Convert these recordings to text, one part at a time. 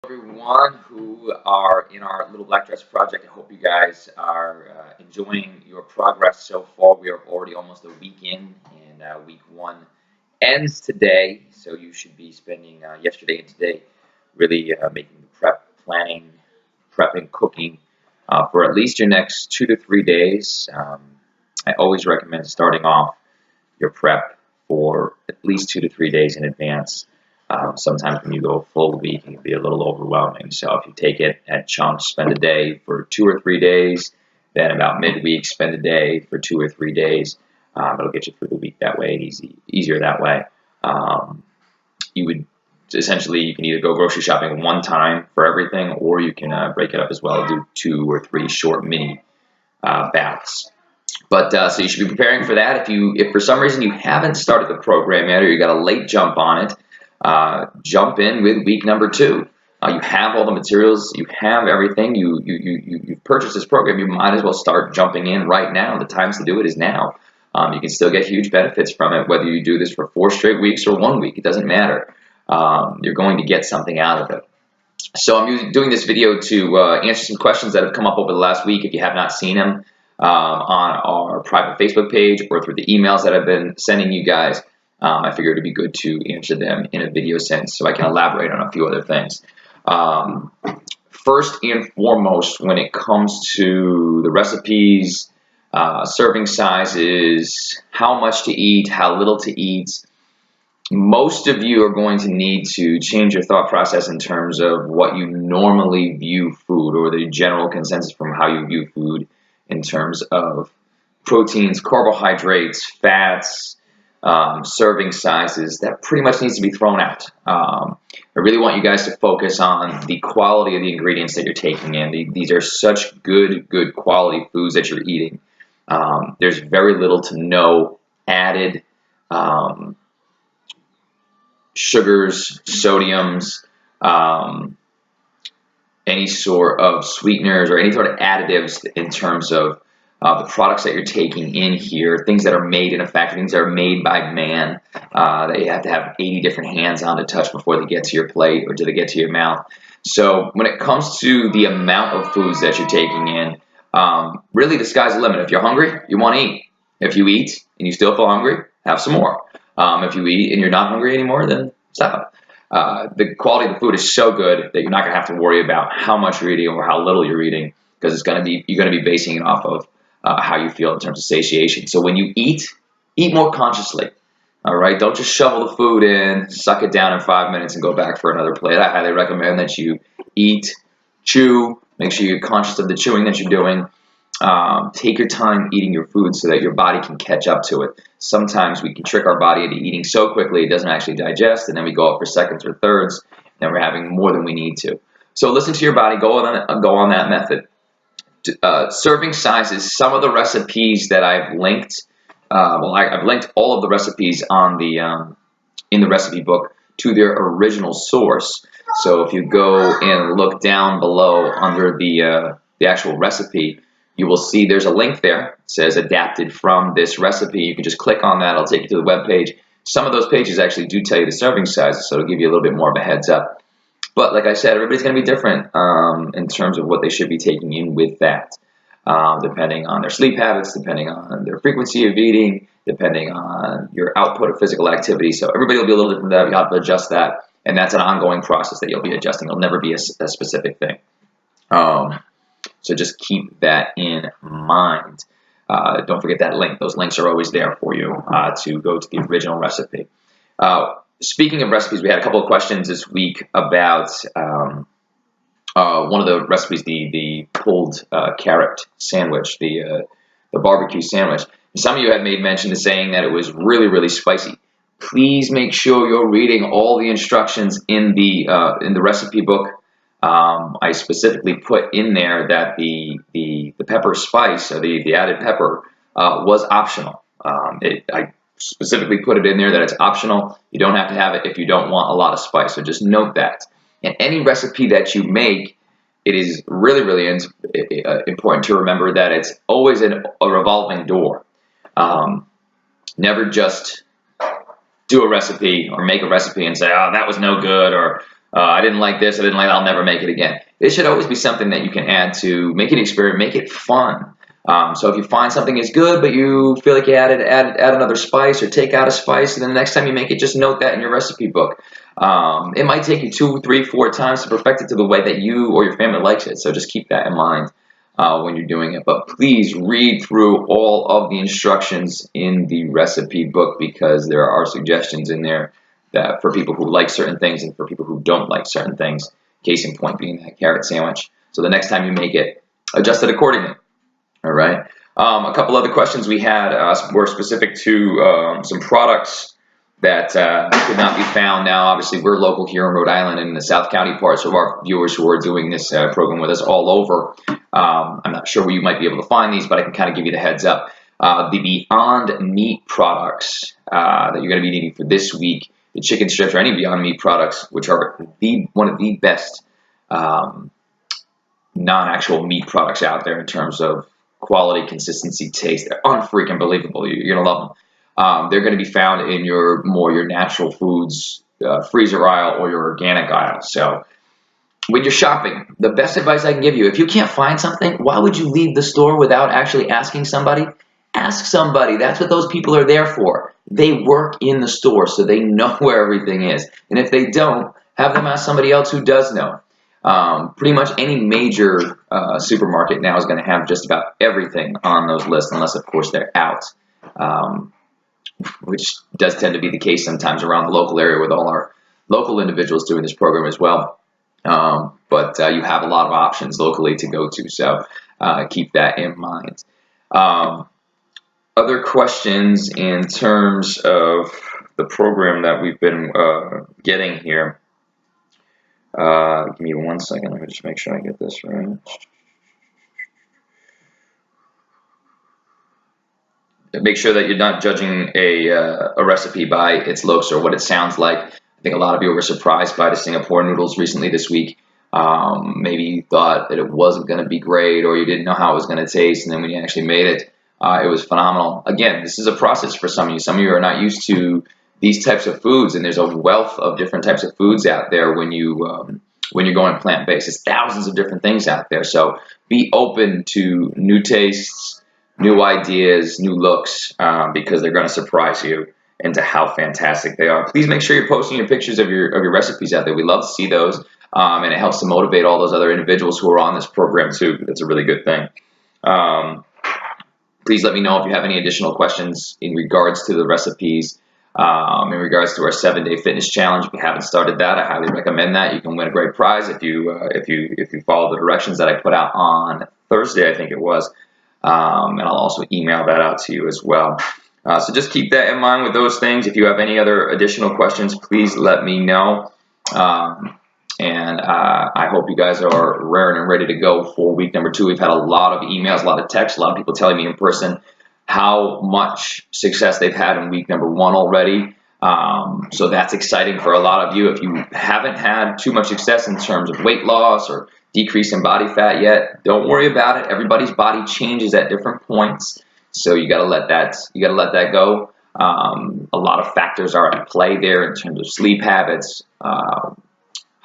Everyone who are in our little black dress project. I hope you guys are enjoying your progress so far. We are already almost a week in, and week one ends today. So you should be spending yesterday and today really making the prep, planning, prepping, cooking for at least your next 2 to 3 days. I always recommend starting off your prep for at least 2 to 3 days in advance. Sometimes when you go a full week, it can be a little overwhelming. So if you take it at chunks, spend a day for 2 or 3 days, then about midweek, spend a day for 2 or 3 days. It'll get you through the week that way, easier that way. You would essentially, you can either go grocery shopping one time for everything, or you can break it up as well, do 2 or 3 short mini baths. But so you should be preparing for that. If for some reason you haven't started the program yet, or you got a late jump on it, jump in with week number 2. You have all the materials, you have everything. You've purchased this program. You might as well start jumping in right now. The times to do it is now. You can still get huge benefits from it, whether you do this for 4 straight weeks or 1 week. It doesn't matter. You're going to get something out of it. So I'm doing this video to answer some questions that have come up over the last week. If you have not seen them on our private Facebook page or through the emails that I've been sending you guys, I figured it'd be good to answer them in a video sense so I can elaborate on a few other things. First and foremost, when it comes to the recipes, serving sizes, how much to eat, how little to eat, most of you are going to need to change your thought process in terms of what you normally view food, or the general consensus from how you view food in terms of proteins, carbohydrates, fats, serving sizes. That pretty much needs to be thrown out. I really want you guys to focus on the quality of the ingredients that you're taking in. These are such good quality foods that you're eating. There's very little to no added sugars, sodiums, any sort of sweeteners or any sort of additives in terms of the products that you're taking in here, things that are made in a factory, things that are made by man, that you have to have 80 different hands on to touch before they get to your plate or to get to your mouth. So when it comes to the amount of foods that you're taking in, really the sky's the limit. If you're hungry, you want to eat. If you eat and you still feel hungry, have some more. If you eat and you're not hungry anymore, then stop. The quality of the food is so good that you're not going to have to worry about how much you're eating or how little you're eating, because you're going to be basing it off of how you feel in terms of satiation. So when you eat more consciously. All right, don't just shovel the food in, suck it down in 5 minutes, and go back for another plate. I highly recommend that you eat, chew, make sure you're conscious of the chewing that you're doing. Take your time eating your food so that your body can catch up to it. Sometimes we can trick our body into eating so quickly it doesn't actually digest, and then we go up for seconds or thirds, and then we're having more than we need to. So listen to your body. Go on that method. Serving sizes. Some of the recipes that I've linked. I've linked all of the recipes on the in the recipe book to their original source. So if you go and look down below under the actual recipe, you will see there's a link there. It says adapted from this recipe. You can just click on that. It'll take you to the web page. Some of those pages actually do tell you the serving sizes, so it'll give you a little bit more of a heads up. But like I said, everybody's going to be different in terms of what they should be taking in with that, depending on their sleep habits, depending on their frequency of eating, depending on your output of physical activity. So everybody will be a little different. You have to adjust that, and that's an ongoing process that you'll be adjusting. It'll never be a specific thing. So just keep that in mind. Don't forget that link. Those links are always there for you to go to the original recipe. Speaking of recipes, we had a couple of questions this week about one of the recipes, the pulled carrot sandwich, the barbecue sandwich. Some of you had made mention to saying that it was really spicy. Please make sure you're reading all the instructions in the recipe book. I specifically put in there that the pepper spice, or the added pepper, was optional. I specifically put it in there that it's optional. You don't have to have it if you don't want a lot of spice. So just note that. And any recipe that you make, it is really important to remember that it's always a revolving door. Never just do a recipe or make a recipe and say, oh, that was no good, or I didn't like this, I didn't like that, I'll never make it again. It should always be something that you can add to make it an experience, make it fun. So if you find something is good, but you feel like you add another spice or take out a spice, and then the next time you make it, just note that in your recipe book. It might take you 2, 3, 4 times to perfect it to the way that you or your family likes it. So just keep that in mind when you're doing it. But please read through all of the instructions in the recipe book, because there are suggestions in there that for people who like certain things and for people who don't like certain things. Case in point being that carrot sandwich. So the next time you make it, adjust it accordingly. All right. A couple other questions we had were specific to some products that could not be found. Now, obviously, we're local here in Rhode Island and in the South County part, so our viewers who are doing this program with us all over, I'm not sure where you might be able to find these, but I can kind of give you the heads up. The Beyond Meat products that you're going to be needing for this week, the chicken strips or any Beyond Meat products, which are one of the best non-actual meat products out there in terms of quality, consistency, taste. They're unfreaking believable. You're gonna love them. They're gonna be found in your natural foods freezer aisle or your organic aisle. So when you're shopping, the best advice I can give you: if you can't find something, why would you leave the store without actually asking somebody? Ask somebody. That's what those people are there for. They work in the store, so they know where everything is. And if they don't, have them ask somebody else who does know. Pretty much any major supermarket now is going to have just about everything on those lists, unless, of course, they're out, which does tend to be the case sometimes around the local area with all our local individuals doing this program as well. But you have a lot of options locally to go to, so keep that in mind. Other questions in terms of the program that we've been getting here. Give me 1 second. Let me just make sure I get this right. Make sure that you're not judging a recipe by its looks or what it sounds like. I think a lot of you were surprised by the Singapore noodles recently this week. Maybe you thought that it wasn't going to be great, or you didn't know how it was going to taste, and then when you actually made it, it was phenomenal. Again, this is a process for some of you. Some of you are not used to these types of foods, and there's a wealth of different types of foods out there when you're going plant-based. There's thousands of different things out there, so be open to new tastes, new ideas, new looks, because they're going to surprise you into how fantastic they are. Please make sure you're posting your pictures of your recipes out there. We love to see those, and it helps to motivate all those other individuals who are on this program too. That's a really good thing. Please let me know if you have any additional questions in regards to the recipes. In regards to our 7-day fitness challenge, if you haven't started that, I highly recommend that. You can win a great prize if you follow the directions that I put out on Thursday, I think it was, and I'll also email that out to you as well. So just keep that in mind with those things. If you have any other additional questions, please let me know. And I hope you guys are raring and ready to go for week number 2. We've had a lot of emails, a lot of texts, a lot of people telling me in person how much success they've had in week number 1 already. So that's exciting for a lot of you. If you haven't had too much success in terms of weight loss or decrease in body fat yet, don't worry about it. Everybody's body changes at different points, so you got to let that go. A lot of factors are at play there in terms of sleep habits,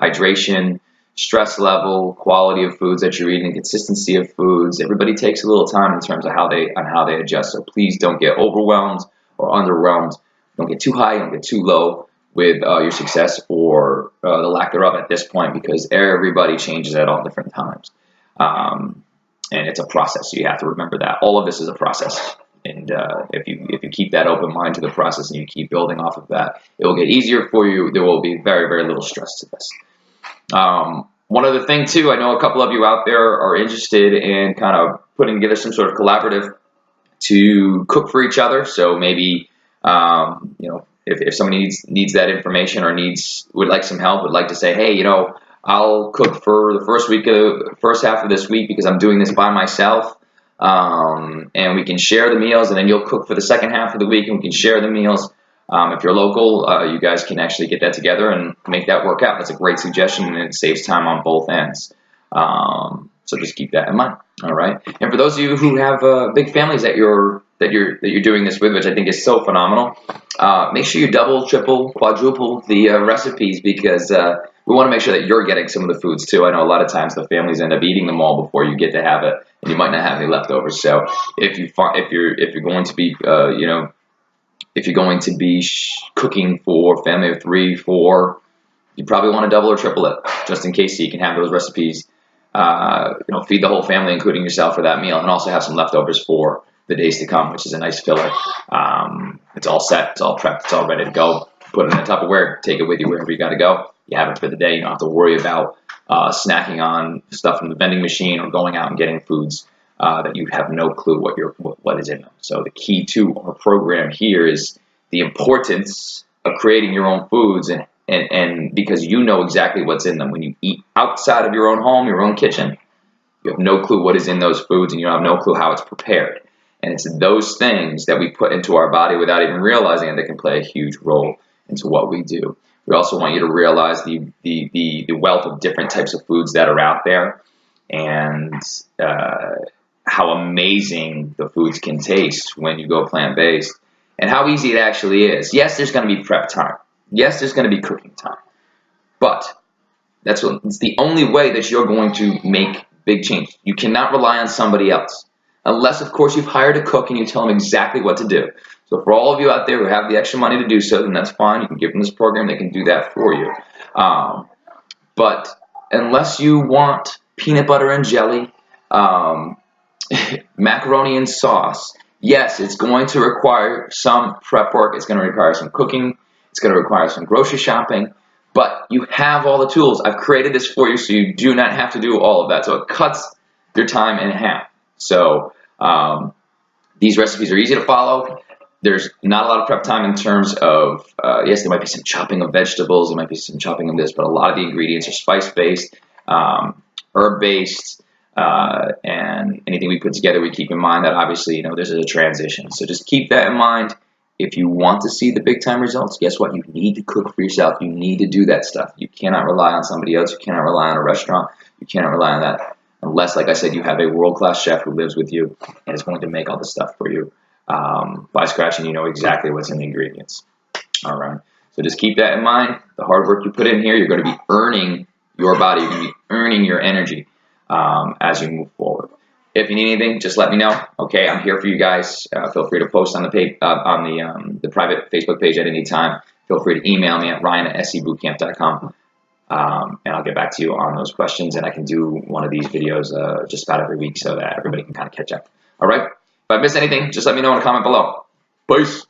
hydration, stress level, quality of foods that you're eating, consistency of foods. Everybody takes a little time in terms of how they adjust. So please don't get overwhelmed or underwhelmed. Don't get too high, don't get too low with your success or the lack thereof at this point, because everybody changes at all different times. And it's a process, so you have to remember that. All of this is a process. And if you keep that open mind to the process and you keep building off of that, it will get easier for you. There will be very, very little stress to this. One other thing too, I know a couple of you out there are interested in kind of putting together some sort of collaborative to cook for each other. So maybe, if somebody needs that information or would like some help, would like to say, hey, I'll cook for the first half of this week because I'm doing this by myself. And we can share the meals, and then you'll cook for the second half of the week and we can share the meals. If you're local, you guys can actually get that together and make that work out. That's a great suggestion, and it saves time on both ends. So just keep that in mind. All right. And for those of you who have big families that you're doing this with, which I think is so phenomenal, make sure you double, triple, quadruple the recipes, because we want to make sure that you're getting some of the foods too. I know a lot of times the families end up eating them all before you get to have it, and you might not have any leftovers. So if you're going to be if you're going to be cooking for a family of 3, 4, you probably want to double or triple it just in case, so you can have those recipes. Feed the whole family, including yourself, for that meal, and also have some leftovers for the days to come, which is a nice filler. It's all set, it's all prepped, it's all ready to go. Put it in a Tupperware, take it with you wherever you got to go. You have it for the day. You don't have to worry about snacking on stuff from the vending machine or going out and getting foods that you have no clue what is in them. So the key to our program here is the importance of creating your own foods, and because you know exactly what's in them. When you eat outside of your own home, your own kitchen, you have no clue what is in those foods, and you have no clue how it's prepared. And it's those things that we put into our body without even realizing it that can play a huge role into what we do. We also want you to realize the wealth of different types of foods that are out there, and how amazing the foods can taste when you go plant-based, and how easy it actually is. Yes, there's going to be prep time. Yes, there's going to be cooking time. But it's the only way that you're going to make big change. You cannot rely on somebody else. Unless, of course, you've hired a cook and you tell them exactly what to do. So for all of you out there who have the extra money to do so, then that's fine. You can give them this program. They can do that for you. But unless you want peanut butter and jelly, macaroni and sauce, yes, it's going to require some prep work. It's going to require some cooking. It's going to require some grocery shopping. But you have all the tools. I've created this for you so you do not have to do all of that. So it cuts your time in half. So these recipes are easy to follow. There's not a lot of prep time in terms of, yes, there might be some chopping of vegetables, there might be some chopping of this, but a lot of the ingredients are spice-based, herb-based, and anything we put together, we keep in mind that obviously, this is a transition. So just keep that in mind. If you want to see the big-time results, guess what? You need to cook for yourself. You need to do that stuff. You cannot rely on somebody else. You cannot rely on a restaurant. You cannot rely on that. Unless, like I said, you have a world-class chef who lives with you and is going to make all the stuff for you by scratch, and you know exactly what's in the ingredients. All right. So just keep that in mind. The hard work you put in here, you're going to be earning your body. You're going to be earning your energy as you move forward. If you need anything, just let me know. Okay, I'm here for you guys. Feel free to post on the page, the private Facebook page at any time. Feel free to email me at ryan@scbootcamp.com. And I'll get back to you on those questions, and I can do one of these videos just about every week so that everybody can kind of catch up. All right? If I missed anything, just let me know in a comment below. Peace.